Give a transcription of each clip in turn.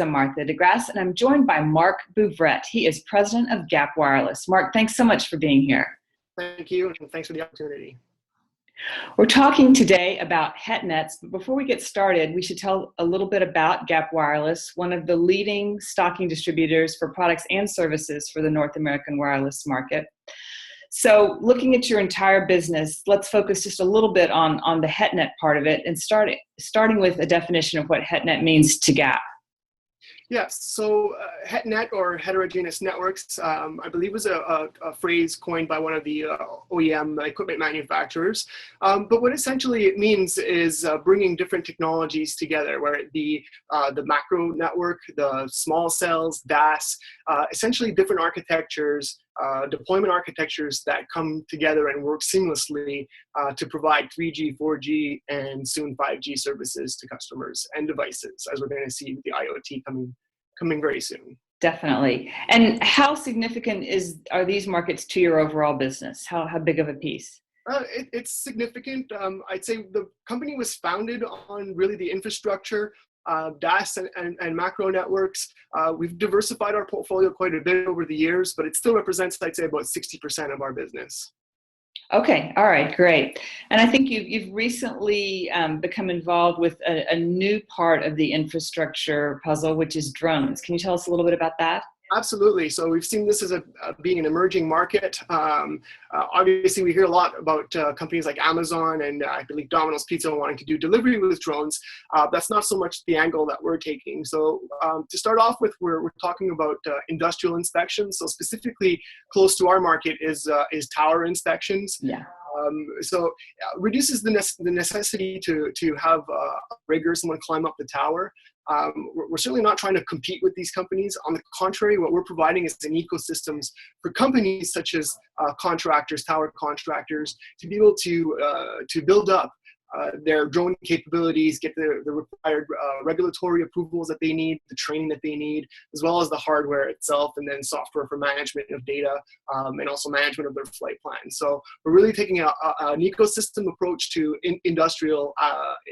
I'm Martha DeGrasse, and I'm joined by Mark Bouvret. He is president of Gap Wireless. Mark, thanks so much for being here. Thank you, and thanks for the opportunity. We're talking today about HetNets, but before we get started, we should tell a little bit about Gap Wireless, one of the leading stocking distributors for products and services for the North American wireless market. So looking at your entire business, let's focus just a little bit on the HetNet part of it and starting with a definition of what HetNet means to Gap. Yes, so HetNet, or heterogeneous networks, I believe was a phrase coined by one of the OEM equipment manufacturers. But what essentially it means is bringing different technologies together, where it be the macro network, the small cells, DAS, essentially different architectures, deployment architectures that come together and work seamlessly to provide 3G, 4G, and soon 5G services to customers and devices, as we're going to see with the IoT coming very soon. Definitely. And how significant are these markets to your overall business? How big of a piece? It's significant. I'd say the company was founded on really the infrastructure, DAS and macro networks. We've diversified our portfolio quite a bit over the years, but it still represents, I'd say, about 60% of our business. Okay, all right, great. And I think you've recently become involved with a new part of the infrastructure puzzle, which is drones. Can you tell us a little bit about that? Absolutely. So we've seen this as being an emerging market. Obviously, we hear a lot about companies like Amazon and I believe Domino's Pizza wanting to do delivery with drones. That's not so much the angle that we're taking. So to start off with, we're talking about industrial inspections. So specifically close to our market is tower inspections. Yeah. So reduces the necessity to have a rigger, someone climb up the tower. We're certainly not trying to compete with these companies. On the contrary, what we're providing is an ecosystem for companies such as contractors, tower contractors, to be able to build up their drone capabilities, get the required regulatory approvals that they need, the training that they need, as well as the hardware itself, and then software for management of data, and also management of their flight plans. So we're really taking an ecosystem approach to industrial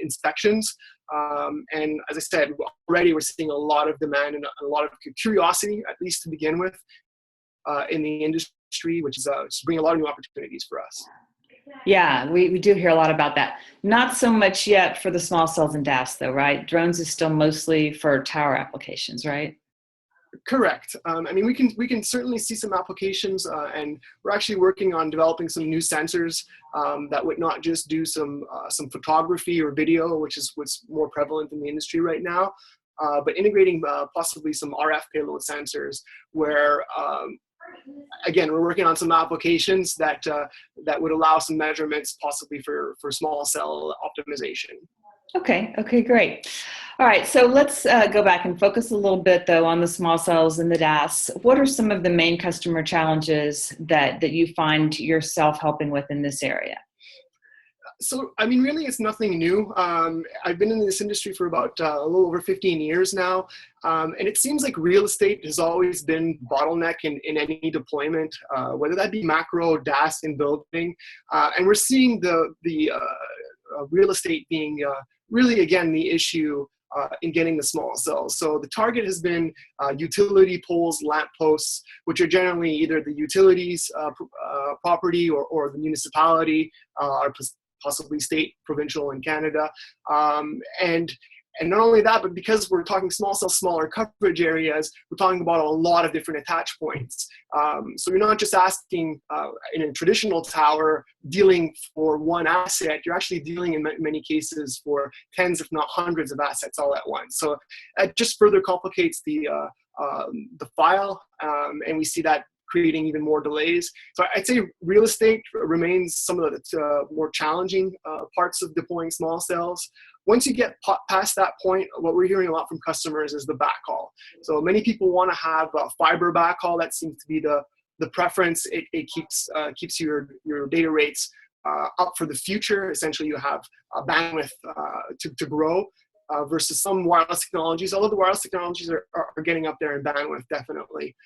inspections. And as I said, already we're seeing a lot of demand and a lot of curiosity, at least to begin with, in the industry, which is bringing a lot of new opportunities for us. Yeah, we do hear a lot about that. Not so much yet for the small cells and DAS, though, right? Drones is still mostly for tower applications, right? Correct. I mean, we can certainly see some applications, and we're actually working on developing some new sensors that would not just do some photography or video, which is what's more prevalent in the industry right now, but integrating possibly some RF payload sensors where again, we're working on some applications that would allow some measurements possibly for small cell optimization. Okay, great. All right, so let's go back and focus a little bit, though, on the small cells and the DAS. What are some of the main customer challenges that you find yourself helping with in this area? So, I mean, really, it's nothing new. I've been in this industry for about a little over 15 years now, and it seems like real estate has always been bottleneck in any deployment, whether that be macro, DAS, in building, and we're seeing the real estate being really, again, the issue in getting the small cells. So the target has been utility poles, lamp posts, which are generally either the utilities property or the municipality, or possibly state, provincial in Canada. And not only that, but because we're talking small cell, smaller coverage areas, we're talking about a lot of different attach points. So you're not just asking in a traditional tower dealing for one asset, you're actually dealing in many cases for tens, if not hundreds of assets all at once. So it just further complicates the file, and we see that creating even more delays. So I'd say real estate remains some of the more challenging parts of deploying small cells. Once you get past that point, what we're hearing a lot from customers is the backhaul. So many people want to have a fiber backhaul. That seems to be the preference. It keeps your data rates up for the future. Essentially, you have bandwidth to grow. Versus some wireless technologies, although the wireless technologies are getting up there in bandwidth, definitely.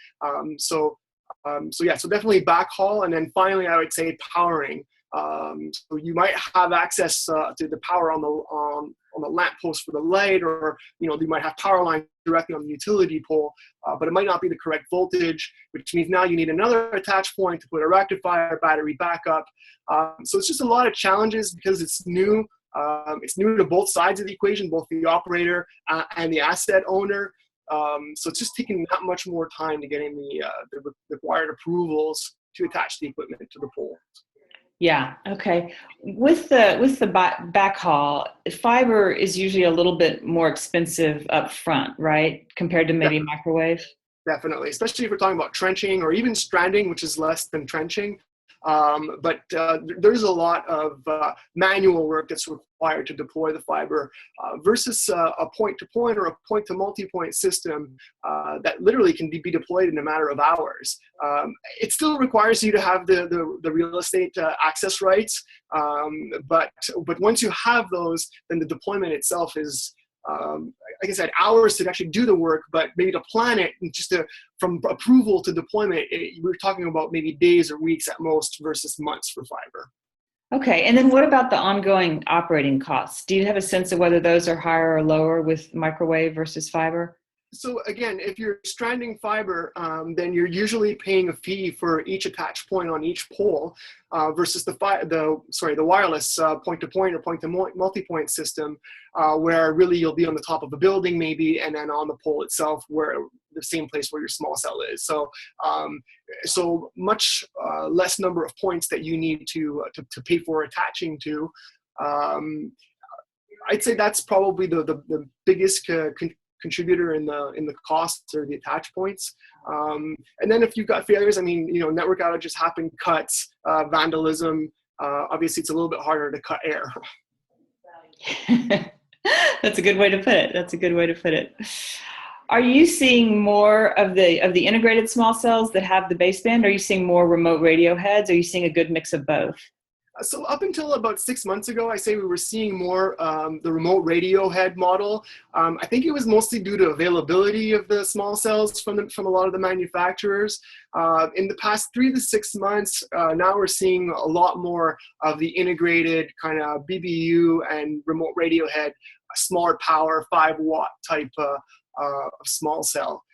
So definitely backhaul, and then finally, I would say powering. So you might have access to the power on on the lamp post for the light, or you might have power lines directly on the utility pole, but it might not be the correct voltage, which means now you need another attach point to put a rectifier, battery backup. So it's just a lot of challenges because it's new. It's new to both sides of the equation, both the operator and the asset owner. So it's just taking that much more time to getting the required approvals to attach the equipment to the pole. Yeah. Okay. With the backhaul, fiber is usually a little bit more expensive up front, right? Compared to maybe microwave. Definitely, especially if we're talking about trenching or even stranding, which is less than trenching. But there's a lot of manual work that's required to deploy the fiber versus a point-to-point or a point-to-multi-point system that literally can be deployed in a matter of hours. It still requires you to have the real estate access rights, but once you have those, then the deployment itself is, like I said, hours to actually do the work, but maybe to plan it and just from approval to deployment, we're talking about maybe days or weeks at most versus months for fiber. Okay, and then what about the ongoing operating costs? Do you have a sense of whether those are higher or lower with microwave versus fiber? So again, if you're stranding fiber, then you're usually paying a fee for each attach point on each pole versus the wireless point-to-point or point-to-multi-point system, where really you'll be on the top of a building maybe, and then on the pole itself, where the same place where your small cell is. So so much less number of points that you need to pay for attaching to. I'd say that's probably the biggest contributor in the costs or the attach points. And then if you've got failures, I mean, network outages happen, cuts, vandalism. Obviously, it's a little bit harder to cut air. That's a good way to put it. That's a good way to put it. Are you seeing more of the integrated small cells that have the baseband? Are you seeing more remote radio heads? Are you seeing a good mix of both? So up until about 6 months ago, I say we were seeing more the remote radio head model. I think it was mostly due to availability of the small cells from a lot of the manufacturers. In the past 3 to 6 months, now we're seeing a lot more of the integrated kind of BBU and remote radio head, a smaller power, 5-watt type of small cell.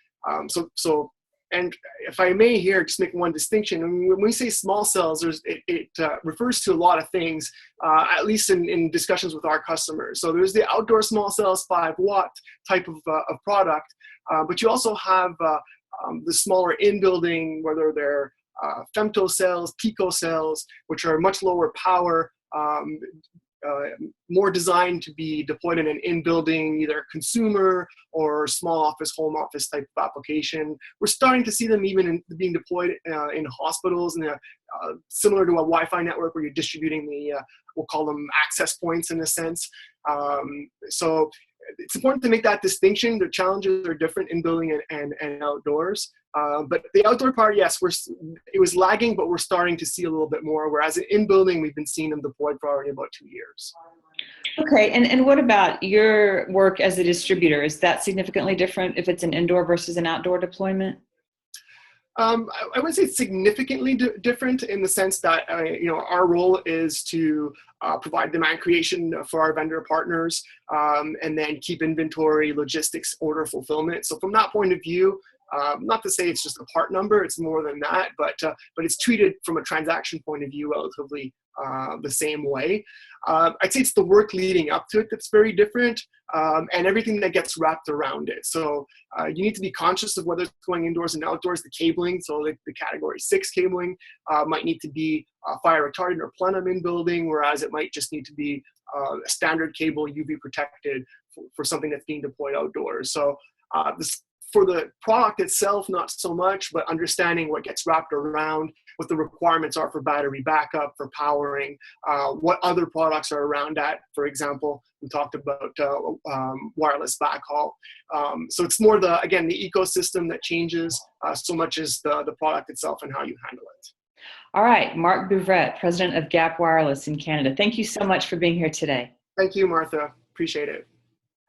And if I may here, just make one distinction. I mean, when we say small cells, it refers to a lot of things, at least in discussions with our customers. So there's the outdoor small cells, 5-watt type of product, but you also have the smaller in-building, whether they're femtocells, picocells, which are much lower power, more designed to be deployed in an in-building, either consumer or small office, home office type of application. We're starting to see them even being deployed in hospitals, and similar to a Wi-Fi network where you're distributing we'll call them access points in a sense. So it's important to make that distinction. The challenges are different in building and outdoors. But the outdoor part, yes, it was lagging, but we're starting to see a little bit more. Whereas in building, we've been seeing them deployed for already about 2 years. Okay, and what about your work as a distributor? Is that significantly different if it's an indoor versus an outdoor deployment? I wouldn't say it's significantly different in the sense that our role is to provide demand creation for our vendor partners, and then keep inventory, logistics, order fulfillment. So from that point of view, not to say it's just a part number, it's more than that, but it's treated from a transaction point of view relatively the same way. I'd say it's the work leading up to it that's very different, and everything that gets wrapped around it. So you need to be conscious of whether it's going indoors and outdoors. The cabling, so the category 6 cabling might need to be fire retardant or plenum in building, whereas it might just need to be a standard cable, UV protected for something that's being deployed outdoors. So for the product itself, not so much, but understanding what gets wrapped around, what the requirements are for battery backup, for powering, what other products are around that. For example, we talked about wireless backhaul. So it's more the ecosystem that changes so much as the product itself and how you handle it. All right, Mark Bouvret, President of Gap Wireless in Canada. Thank you so much for being here today. Thank you, Martha. Appreciate it.